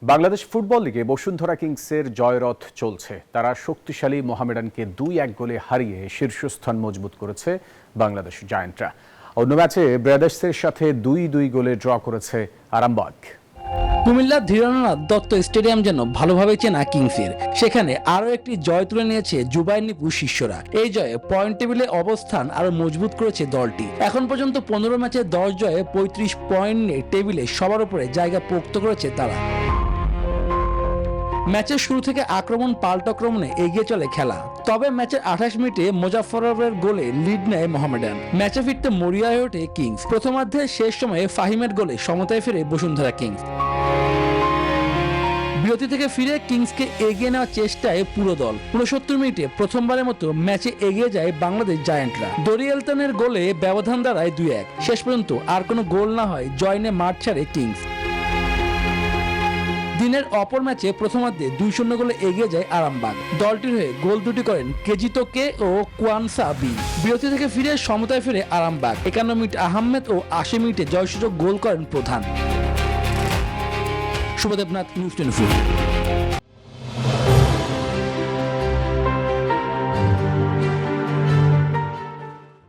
Bangladesh football লিগে বসুন্ধরা কিংসের জয়রথ চলছে। তারা শক্তিশালী মোহামেডানকে 2-1 গোলে হারিয়ে শীর্ষস্থান মজবুত করেছে বাংলাদেশ জায়ান্টরা। অন্য ম্যাচে ব্রাদার্সের সাথে 2-2 গোলে ড্র করেছে আরামবাগ। কুমিল্লার ধীরেন্দ্রনাথ দত্ত স্টেডিয়াম যেন ভালোভাবে চেনা কিংসের। সেখানে আরও একটি জয় তুলে নিয়েছে জুবায়ের নিপু শিষ্যরা। এই জয়ে পয়েন্ট টেবিলে অবস্থান আরও মজবুত করেছে দলটি। এখন পর্যন্ত 15 ম্যাচে 10 জয়ে 35 পয়েন্ট নিয়ে টেবিলে সবার উপরে জায়গা পোক্ত করেছে তারা। ম্যাচের শুরু থেকে আক্রমণ পাল্টাক্রমণে এগিয়ে চলে খেলা, তবে ম্যাচের 28 মিনিটে মোজাফফরের গোলে লিড নেয় মোহামেডান। ম্যাচে ফিরতে মরিয়া হয়ে ওঠে কিংস। প্রথমার্ধের শেষ সময়ে ফাহিমের গোলে সমতায় ফিরে বসুন্ধরা কিংস। বিরতি থেকে ফিরে কিংসকে এগিয়ে নেওয়ার চেষ্টায় পুরো দল। 69 মিনিটে প্রথমবারের মতো ম্যাচে এগিয়ে যায় বাংলাদেশ জায়ান্টরা। দরিয়েলতানের গোলে ব্যবধান দাঁড়ায় 2-1। শেষ পর্যন্ত আর কোনো গোল না হয় জয় নিয়ে মাঠ ছাড়ে কিংস। দিনের অপর ম্যাচে প্রথমার্ধে 2-0 গোলে এগিয়ে যায় আরামবাগ। দলটির হয়ে গোল দুটি করেন কেজিতোকে ও কোয়ানসা বি। বিরতি থেকে ফিরে সমতায় ফিরে আরামবাগ। 51 মিনিট আহমেদ ও 80 মিনিটে জয়সূচক গোল করেন প্রধান। শুভদেবনাথ, নিউজ 24।